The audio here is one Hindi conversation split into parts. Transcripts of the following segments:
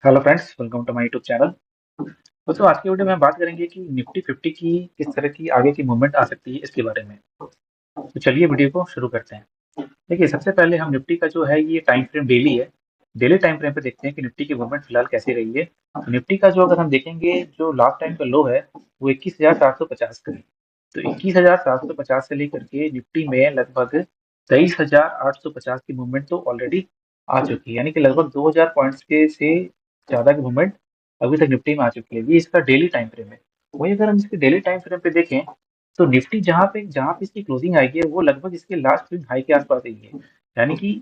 Hello friends, welcome to my YouTube channel. दोस्तों, आज की वीडियो में हम बात करेंगे कि निफ्टी 50 की किस तरह की आगे की मूवमेंट आ सकती है इसके बारे में। तो चलिए वीडियो को शुरू करते हैं। देखिए, सबसे पहले हम निफ्टी का जो है ये टाइम फ्रेम डेली है। डेली टाइम फ्रेम पे देखते हैं कि निफ्टी की मूवमेंट फिलहाल कैसी रही है। तो निफ्टी का जो अगर हम देखेंगे, जो लास्ट टाइम का लो है वो 21,750 का है। तो 21,750 से लेकर के निफ्टी में लगभग 23,850 की मूवमेंट तो ऑलरेडी आ चुकी है, यानी कि लगभग 2,000 पॉइंट्स के से ज़्यादा की मूवमेंट अभी तक निफ्टी में आ चुकी है। ये इसका डेली टाइम फ्रेम है। वहीं अगर हम इसके डेली टाइम फ्रेम पे देखें, तो निफ्टी जहाँ पे इसकी क्लोजिंग आई है वो लगभग इसके लास्ट स्विंग हाई के आसपास आई है। यानी कि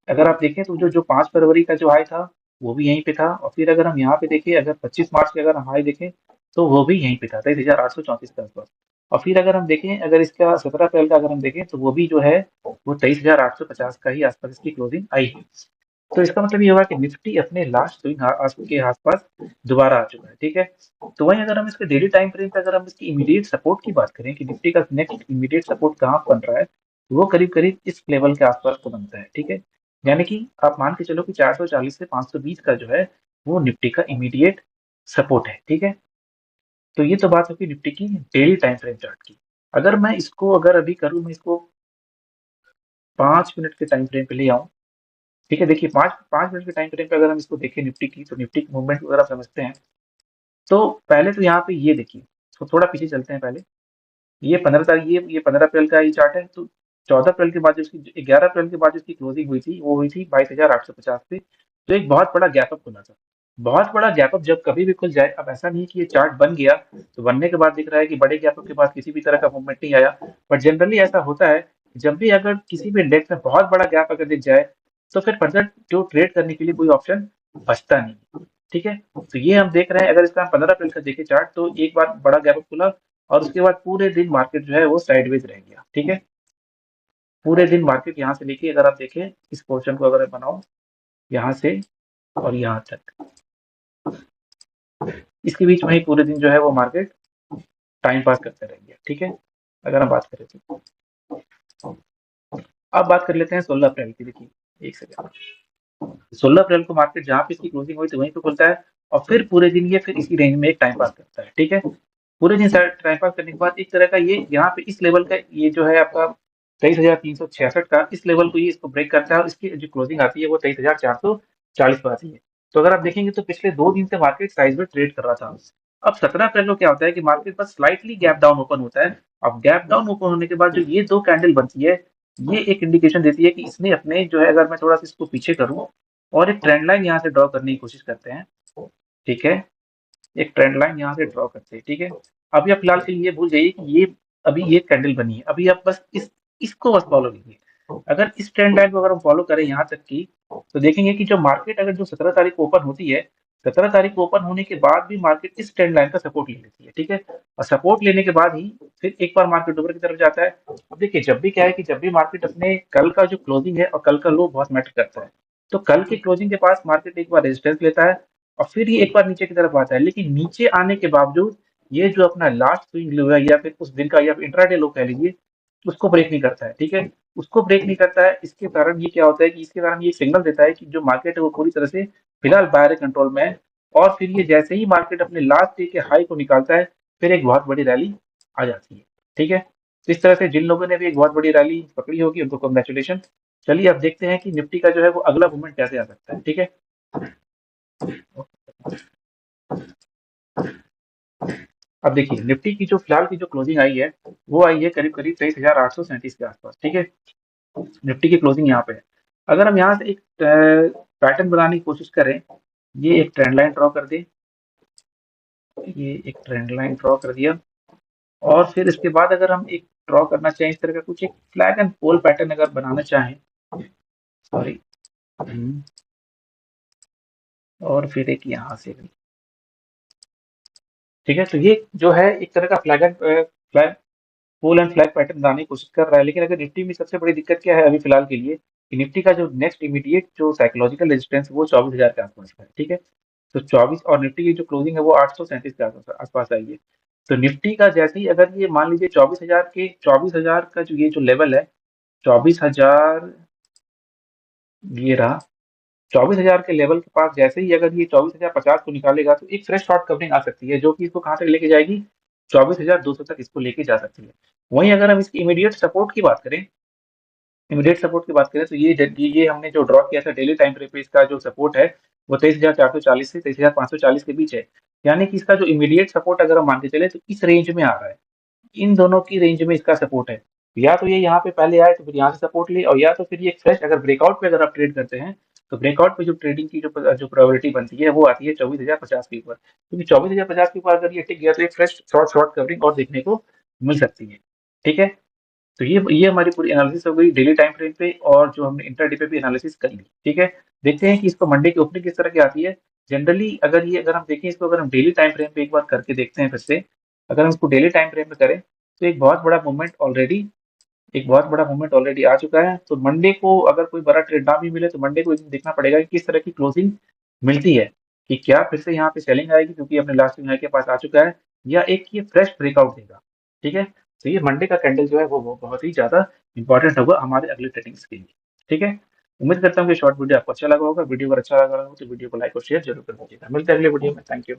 अगर आप देखें तो जो जो 5 फरवरी का जो हाई था वो भी यहीं पे था, और फिर अगर हम यहाँ पे देखें, अगर 25 मार्च के अगर हम हाई देखें तो वो भी यहीं पे था, 23,834 के आसपास। और फिर अगर हम देखें, अगर इसका 17 अप्रैल का अगर हम देखें तो वो भी जो है वो 23,850 का ही आसपास इसकी क्लोजिंग आई है। तो इसका मतलब ये हुआ कि निफ्टी अपने लास्ट स्विंग के आसपास दोबारा आ चुका है। ठीक है। तो वहीं अगर हम इसके डेली टाइम फ्रेम पे अगर हम इसकी इमीडिएट सपोर्ट की बात करें कि निफ्टी का नेक्स्ट इमीडिएट सपोर्ट कहाँ बन रहा है, तो वो करीब करीब इस लेवल के आसपास को बनता है। ठीक है। यानी कि आप मान के चलो कि 440 से 520 का जो है वो निफ्टी का इमीडिएट सपोर्ट है। ठीक है। तो ये तो बात होगी निफ्टी की डेली टाइम फ्रेम चार्ट की। अगर मैं इसको अगर अभी करूँ, मैं इसको 5 मिनट के टाइम फ्रेम पे ले आऊँ। ठीक है। देखिए, पाँच पाँच मिनट के टाइम फ्रेम पे अगर हम इसको देखें निफ्टी की, तो निफ्टी की मूवमेंट अगर आप समझते हैं, तो पहले तो यहाँ पे ये देखिए, तो थोड़ा पीछे चलते हैं पहले। ये 15 तारीख, ये 15 अप्रैल का ये चार्ट है। तो 14 अप्रैल के बाद जो इसकी 11 अप्रैल के बाद जो इसकी क्लोजिंग हुई थी वो हुई थी 22,850 पे। तो एक बहुत बड़ा गैप अप खुला था। बहुत बड़ा गैप अप जब कभी भी खुल जाए, अब ऐसा नहीं है कि ये चार्ट बन गया तो बनने के बाद दिख रहा है कि बड़े गैप अप के बाद किसी भी तरह का मूवमेंट नहीं आया। बट जनरली ऐसा होता है, जब भी अगर किसी भी इंडेक्स में बहुत बड़ा गैप अगर दिख जाए तो फिर फर्दर जो ट्रेड करने के लिए कोई ऑप्शन बचता नहीं। ठीक है। तो ये हम देख रहे हैं, अगर इसका हम 15 अप्रैल का देखें चार्ट, तो एक बार बड़ा गैप अप खुला और उसके बाद पूरे दिन मार्केट जो है वो साइडवेज रह गया। ठीक है। पूरे दिन मार्केट यहाँ से लेके, अगर आप देखें इस पोर्शन को, अगर मैं बनाऊं यहाँ से और यहाँ तक, इसके बीच में ही पूरे दिन जो है वो मार्केट टाइम पास करते रह गया। ठीक है। अगर हम बात करें तो अब बात कर लेते हैं 16 अप्रैल की। देखिए, एक सेकंड। 16 अप्रैल को मार्केट जहाँ पे इसकी क्लोजिंग हुई थी वहीं पे खुलता है, और फिर पूरे दिन ये फिर इसी रेंज में एक टाइम पास करता है। ठीक है। पूरे दिन टाइम पास करने के बाद एक तरह का ये यहाँ पे इस लेवल का ये जो है आपका 23,366 का, इस लेवल को ये इसको ब्रेक करता है, और इसकी जो क्लोजिंग आती है वो 23,440 पर आती है। तो अगर आप देखेंगे तो पिछले 2 दिन से मार्केट साइज में ट्रेड कर रहा था। अब 17 अप्रैल को क्या होता है कि मार्केट बस स्लाइटली गैप डाउन ओपन होता है। अब गैप डाउन ओपन होने के बाद जो ये दो कैंडल बनती है, ये एक इंडिकेशन देती है कि इसने अपने जो है, अगर मैं थोड़ा सा इसको पीछे करूं और एक ट्रेंड लाइन यहाँ से ड्रॉ करने की कोशिश करते हैं। ठीक है। एक ट्रेंड लाइन यहाँ से ड्रॉ करते हैं। ठीक है। अभी आप फिलहाल के लिए भूल जाइए कि ये अभी ये कैंडल बनी है। अभी आप बस इसको बस फॉलो कीजिए। अगर इस ट्रेंड लाइन को अगर हम फॉलो करें यहाँ तक की, तो देखेंगे कि जो मार्केट अगर जो 17 तारीख को ओपन होती है, 17 तारीख को ओपन होने के बाद भी मार्केट इस ट्रेंड लाइन का सपोर्ट ले लेती है। ठीक है। और सपोर्ट लेने के बाद ही फिर एक बार मार्केट ऊपर की तरफ जाता है। अब देखिए, जब भी क्या है कि जब भी मार्केट अपने कल का जो क्लोजिंग है और कल का लो बहुत मैटर करता है, तो कल की क्लोजिंग के पास मार्केट एक बार रेजिस्टेंस लेता है और फिर ये एक बार नीचे की तरफ आता है। लेकिन नीचे आने के बावजूद ये जो अपना लास्ट स्विंग लो है, या फिर उस दिन का या फिर इंट्राडे लो कह लीजिए, उसको ब्रेक नहीं करता है। ठीक है। उसको ब्रेक नहीं करता है। इसके कारण ये क्या होता है कि इसके कारण ये सिग्नल देता है कि जो मार्केट है वो पूरी तरह से फिलहाल बाहर कंट्रोल में है। और फिर ये जैसे ही मार्केट अपने लास्ट डे के हाई को निकालता है, फिर एक बहुत बड़ी रैली आ जाती है। ठीक है। तो इस तरह से जिन लोगों ने भी एक बहुत बड़ी रैली पकड़ी होगी उनको कॉन्ग्रेचुलेशन। चलिए अब देखते हैं कि निफ्टी का जो है वो अगला मूवमेंट कैसे आ सकता है। ठीक है। अब देखिए, निफ्टी की जो फिलहाल की जो क्लोजिंग आई है वो आई है करीब करीब 23,837 के आसपास। ठीक है। निफ्टी की क्लोजिंग यहाँ पे है। अगर हम यहाँ से एक पैटर्न बनाने की कोशिश करें, ये एक ट्रेंड लाइन ड्रॉ कर दे, ये एक ट्रेंड लाइन ड्रॉ कर दिया, और फिर इसके बाद अगर हम एक ड्रॉ करना चाहें इस तरह का कुछ एक फ्लैग एंड पोल पैटर्न अगर बनाना चाहें, सॉरी, और फिर एक यहाँ से भी। ठीक है। तो ये जो है एक तरह का flag pole and flag pattern बनाने की कोशिश कर रहा है। लेकिन अगर निफ्टी में सबसे बड़ी दिक्कत क्या है अभी फिलहाल के लिए, कि निफ्टी का जो नेक्स्ट इमीडिएट जो साइकोलॉजिकल रेजिस्टेंस है वो 24,000 के आसपास है। ठीक है। तो 24, और निफ्टी की जो क्लोजिंग है वो 837 के आसपास आई है। तो निफ्टी का जैसे ही अगर ये मान लीजिए 24,000 का जो ये जो लेवल है, 24,000 ये रहा, 24,000 के लेवल के पास जैसे ही अगर ये 24,050 को निकालेगा तो एक फ्रेश शॉर्ट कवरिंग आ सकती है, जो कि इसको कहाँ तक लेके जाएगी, 24,200 तक इसको लेके जा सकती है। वहीं अगर हम इसकी इमीडिएट सपोर्ट की बात करें, इमीडिएट सपोर्ट की बात करें तो ये हमने जो ड्रॉ किया था डेली टाइम फ्रेम पे, इसका जो सपोर्ट है वो 23,440 से 23,540 के बीच है। यानी कि इसका जो इमीडिएट सपोर्ट अगर हम मान के चले तो इस रेंज में आ रहा है, इन दोनों की रेंज में इसका सपोर्ट है। या तो ये यहाँ पे पहले आए तो फिर यहाँ से सपोर्ट ले, और या तो फिर ये फ्रेश अगर ब्रेकआउट पे अगर आप ट्रेड करते हैं तो ब्रेकआउट पे जो ट्रेडिंग की जो प्रोबेबिलिटी बनती है वो आती है 24,050 के ऊपर, क्योंकि 24,050 के ऊपर अगर ये टिक गया तो एक फ्रेश शॉर्ट शॉर्ट कवरिंग और देखने को मिल सकती है। ठीक है, तो ये हमारी पूरी एनालिसिस हो गई डेली टाइम फ्रेम पे, और जो हमने इंटरडे पे भी एनालिसिस कर ली। ठीक है, देखते हैं कि इसको मंडे की ओपनिंग किस तरह की आती है। जनरली अगर हम देखें इसको, अगर हम डेली टाइम फ्रेम पे एक बार करके देखते हैं फिर से, अगर हम इसको डेली टाइम फ्रेम पे करें तो एक बहुत बड़ा मूवमेंट ऑलरेडी आ चुका है। तो मंडे को अगर कोई बड़ा ट्रेड ना भी मिले तो मंडे को देखना पड़ेगा कि किस तरह की क्लोजिंग मिलती है, कि क्या फिर से यहाँ पे सेलिंग आएगी क्योंकि अपने लास्ट हाई के पास आ चुका है, या एक ये फ्रेश ब्रेकआउट देगा। ठीक है, तो ये मंडे का कैंडल जो है वो बहुत ही ज्यादा इंपॉर्टेंट होगा हमारे अगले ट्रेडिंग्स के लिए। ठीक है, उम्मीद करता हूँ कि शॉर्ट वीडियो आपको अच्छा लगा होगा। वीडियो अगर अच्छा लगा हो तो वीडियो को लाइक और शेयर जरूर कर दीजिएगा। मिलते हैं अगले वीडियो में। Thank you.